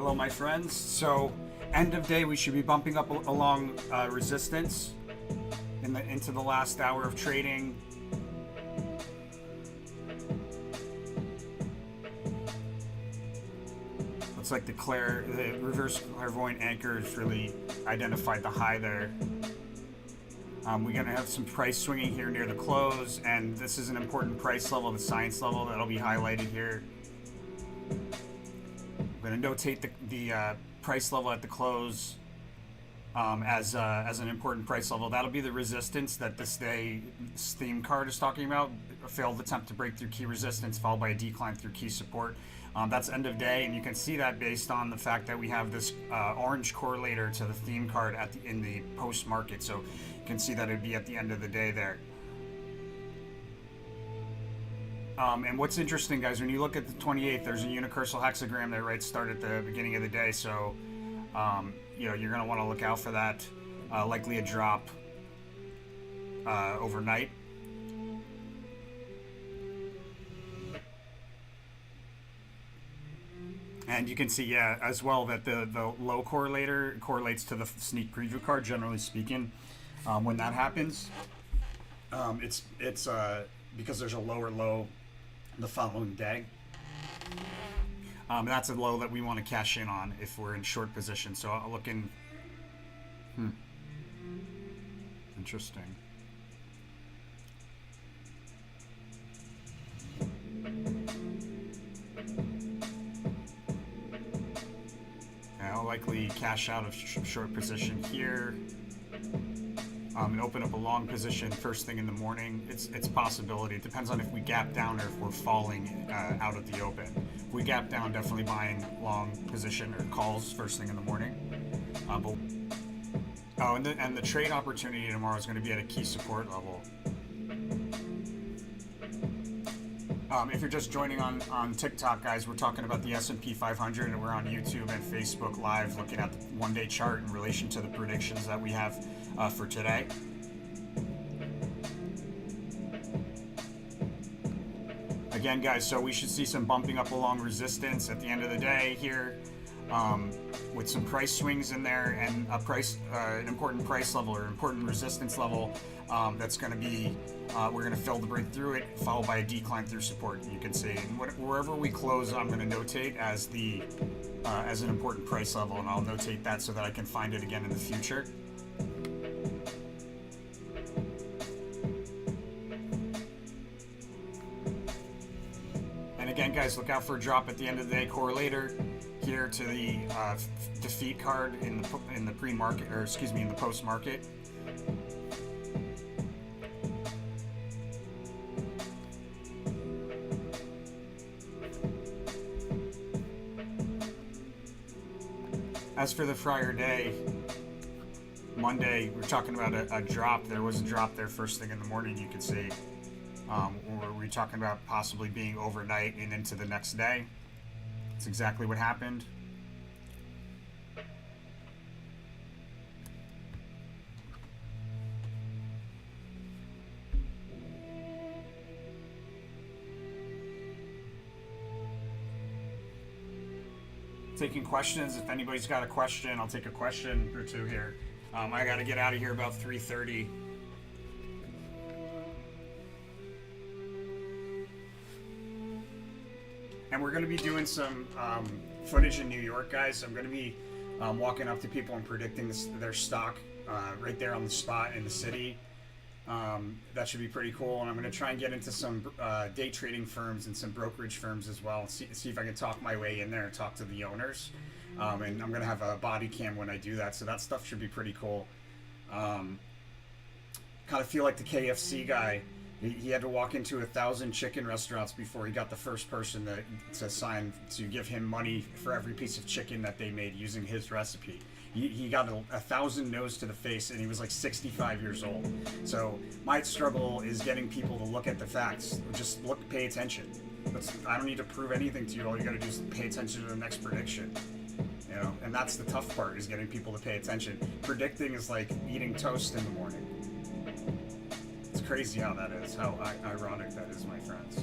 Hello, my friends. So, end of day, we should be bumping up along resistance into the last hour of trading. Looks like the reverse clairvoyant anchors really identified the high there. We're going to have some price swinging here near the close, and this is an important price level, the science level, that'll be highlighted here. I'm going to notate the price level at the close as an important price level. That'll be the resistance that this theme card is talking about. A failed attempt to break through key resistance followed by a decline through key support. That's end of day, and you can see that based on the fact that we have this orange correlator to the theme card in the post market. So you can see that it'd be at the end of the day there. And what's interesting, guys, when you look at the 28th, there's a unicursal hexagram there right start at the beginning of the day. So, you're going to want to look out for that. Likely a drop overnight. And you can see, as well, that the low correlator correlates to the sneak preview card, generally speaking. When that happens, it's because there's a lower low the following day. That's a low that we want to cash in on if we're in short position. So I'll look in. Interesting. I'll likely cash out of short position here. And open up a long position first thing in the morning. It's a possibility. It depends on if we gap down or if we're falling out at the open. If we gap down, definitely buying long position or calls first thing in the morning. And the trade opportunity tomorrow is going to be at a key support level. If you're just joining on TikTok, guys, we're talking about the S&P 500, and we're on YouTube and Facebook Live looking at the one-day chart in relation to the predictions that we have for today. Again, guys, so we should see some bumping up along resistance at the end of the day here, with some price swings in there and an important price level or important resistance level that's going to be, we're going to fail to break through it, followed by a decline through support. You can see, and wherever we close, I'm going to notate as an important price level, and I'll notate that so that I can find it again in the future. And again, guys, look out for a drop at the end of the day correlator here to the defeat card in the pre-market, or excuse me, in the post-market. As for the Friday day, Monday, we're talking about a drop. There was a drop there first thing in the morning, you can see. We're talking about possibly being overnight and into the next day. That's exactly what happened. Taking questions. If anybody's got a question, I'll take a question or two here. I got to get out of here about 3:30. And we're going to be doing some footage in New York, guys. I'm going to be walking up to people and predicting their stock right there on the spot in the city. That should be pretty cool. And I'm going to try and get into some day trading firms and some brokerage firms as well. See if I can talk my way in there and talk to the owners. And I'm going to have a body cam when I do that. So that stuff should be pretty cool. Kind of feel like the KFC guy. He had to walk into 1,000 chicken restaurants before he got the first person to sign to give him money for every piece of chicken that they made using his recipe. He got 1,000 no's to the face, and he was like 65 years old. So my struggle is getting people to look at the facts. Just pay attention. I don't need to prove anything to you. All you got to do is pay attention to the next prediction. And that's the tough part, is getting people to pay attention. Predicting is like eating toast in the morning. It's crazy how that is, how ironic that is, my friends.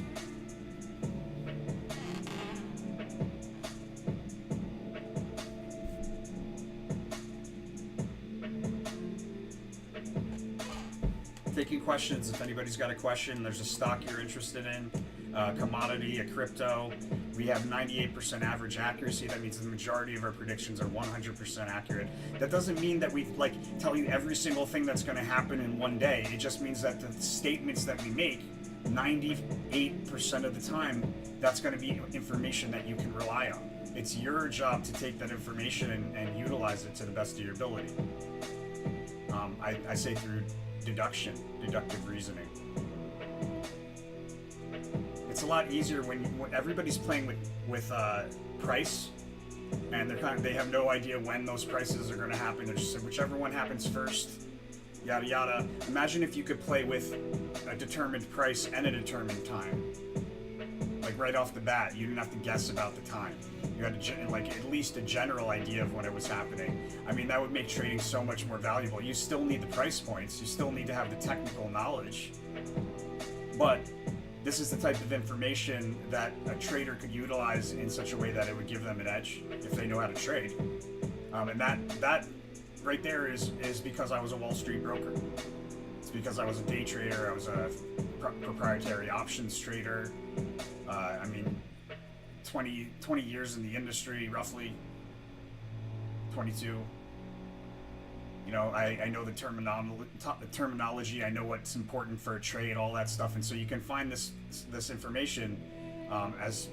taking questions. If anybody's got a question, there's a stock you're interested in, a commodity, a crypto. We have 98% average accuracy. That means the majority of our predictions are 100% accurate. That doesn't mean that we like tell you every single thing that's going to happen in one day. It just means that the statements that we make, 98% of the time, that's going to be information that you can rely on. It's your job to take that information and utilize it to the best of your ability. I say through deductive reasoning. It's a lot easier when everybody's playing with price, and they have no idea when those prices are going to happen. They're just whichever one happens first, yada yada. Imagine if you could play with a determined price and a determined time. Like right off the bat, you didn't have to guess about the time. You had at least a general idea of when it was happening. I mean, that would make trading so much more valuable. You still need the price points. You still need to have the technical knowledge. But this is the type of information that a trader could utilize in such a way that it would give them an edge if they know how to trade. And that right there is because I was a Wall Street broker. It's because I was a day trader. I was a proprietary options trader. 20 years in the industry, roughly 22. You know, I know the terminology. I know what's important for a trade, all that stuff. And so you can find this information as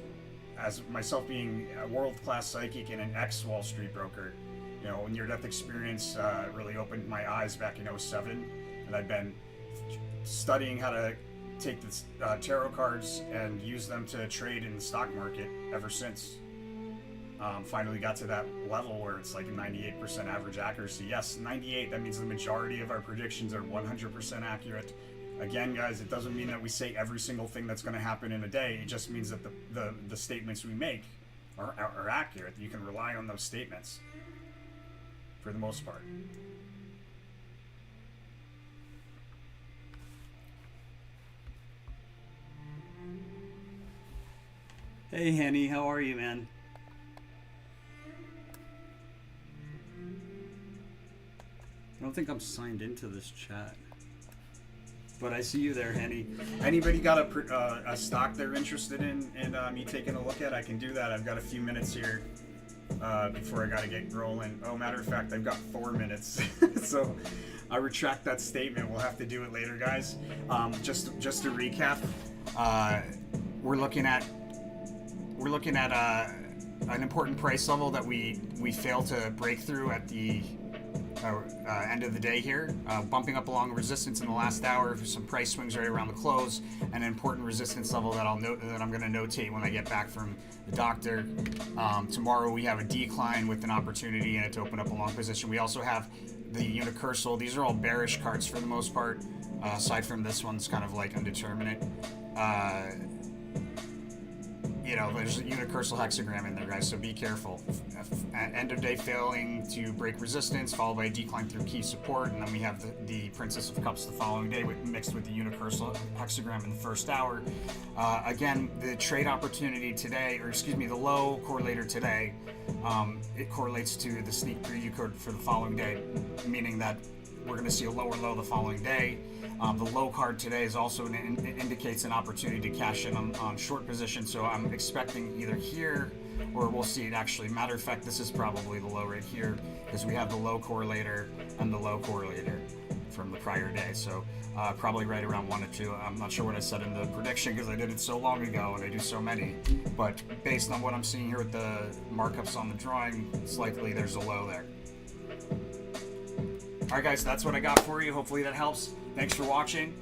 myself being a world-class psychic and an ex-Wall Street broker. You know, near-death experience really opened my eyes back in '07, and I've been studying how to take the tarot cards and use them to trade in the stock market ever since. Finally got to that level where it's like a 98% average accuracy. Yes, 98, that means the majority of our predictions are 100% accurate. Again, guys, it doesn't mean that we say every single thing that's going to happen in a day. It just means that the statements we make are accurate. You can rely on those statements for the most part. Hey, Henny, how are you, man? I don't think I'm signed into this chat, but I see you there, Henny. Anybody got a stock they're interested in me taking a look at? I can do that. I've got a few minutes here before I gotta get rolling. Oh, matter of fact, I've got 4 minutes, so I retract that statement. We'll have to do it later, guys. Just to recap, we're looking at an important price level that we fail to break through at the end of the day here, bumping up along resistance in the last hour, some price swings right around the close, and an important resistance level that I'm going to notate when I get back from the doctor. Tomorrow we have a decline with an opportunity in it to open up a long position. We also have the unicursal. These are all bearish cards for the most part, aside from this one's kind of like indeterminate. You know, there's a unicursal hexagram in there, guys, so be careful. End of day failing to break resistance, followed by a decline through key support, and then we have the Princess of Cups the following day mixed with the unicursal hexagram in the first hour. Again, the trade opportunity today, the low correlator today, it correlates to the sneak preview code for the following day, meaning that we're going to see a lower low the following day. The low card today is also indicates an opportunity to cash in on short position, so I'm expecting either here or we'll see it actually. Matter of fact, this is probably the low right here because we have the low correlator and the low correlator from the prior day, so probably right around 1 or 2. I'm not sure what I said in the prediction because I did it so long ago and I do so many, but based on what I'm seeing here with the markups on the drawing, it's likely there's a low there. Alright guys, that's what I got for you. Hopefully that helps. Thanks for watching.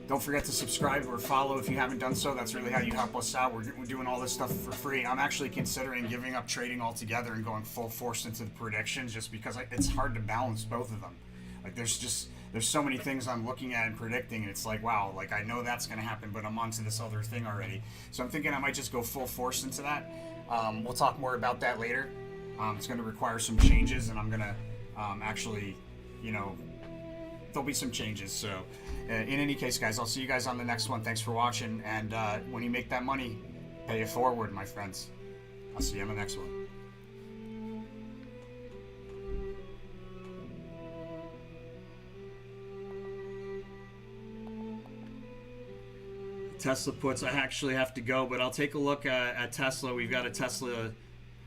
Don't forget to subscribe or follow if you haven't done so. That's really how you help us out. We're doing all this stuff for free. I'm actually considering giving up trading altogether and going full force into the predictions just because it's hard to balance both of them. Like there's so many things I'm looking at and predicting, and it's like, wow, like I know that's going to happen, but I'm onto this other thing already. So I'm thinking I might just go full force into that. We'll talk more about that later. It's going to require some changes, and I'm going to actually, you know, there'll be some changes. So in any case, guys, I'll see you guys on the next one. Thanks for watching, and when you make that money, pay it forward, my friends. I'll see you on the next one. Tesla puts. I actually have to go, but I'll take a look at Tesla. We've got a Tesla.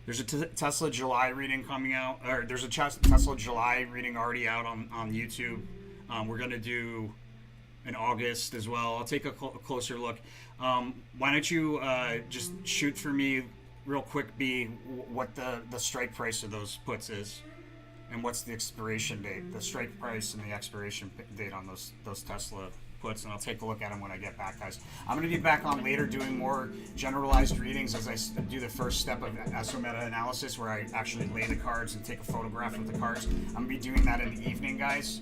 There's a Tesla July reading coming out, or there's a Tesla July reading already out on YouTube. We're gonna do in August as well. I'll take a closer look. Why don't you just shoot for me real quick, B, what the strike price of those puts is, and what's the expiration date, the strike price and the expiration date on those Tesla puts, and I'll take a look at them when I get back, guys. I'm going to be back on later doing more generalized readings as I do the first step of meta analysis, where I actually lay the cards and take a photograph of the cards. I'm going to be doing that in the evening, guys.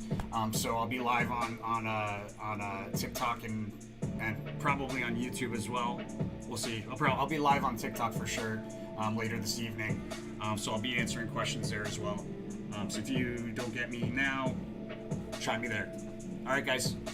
So I'll be live on TikTok and probably on YouTube as well. We'll see. I'll be live on TikTok for sure later this evening. So I'll be answering questions there as well. So if you don't get me now, try me there. All right, guys.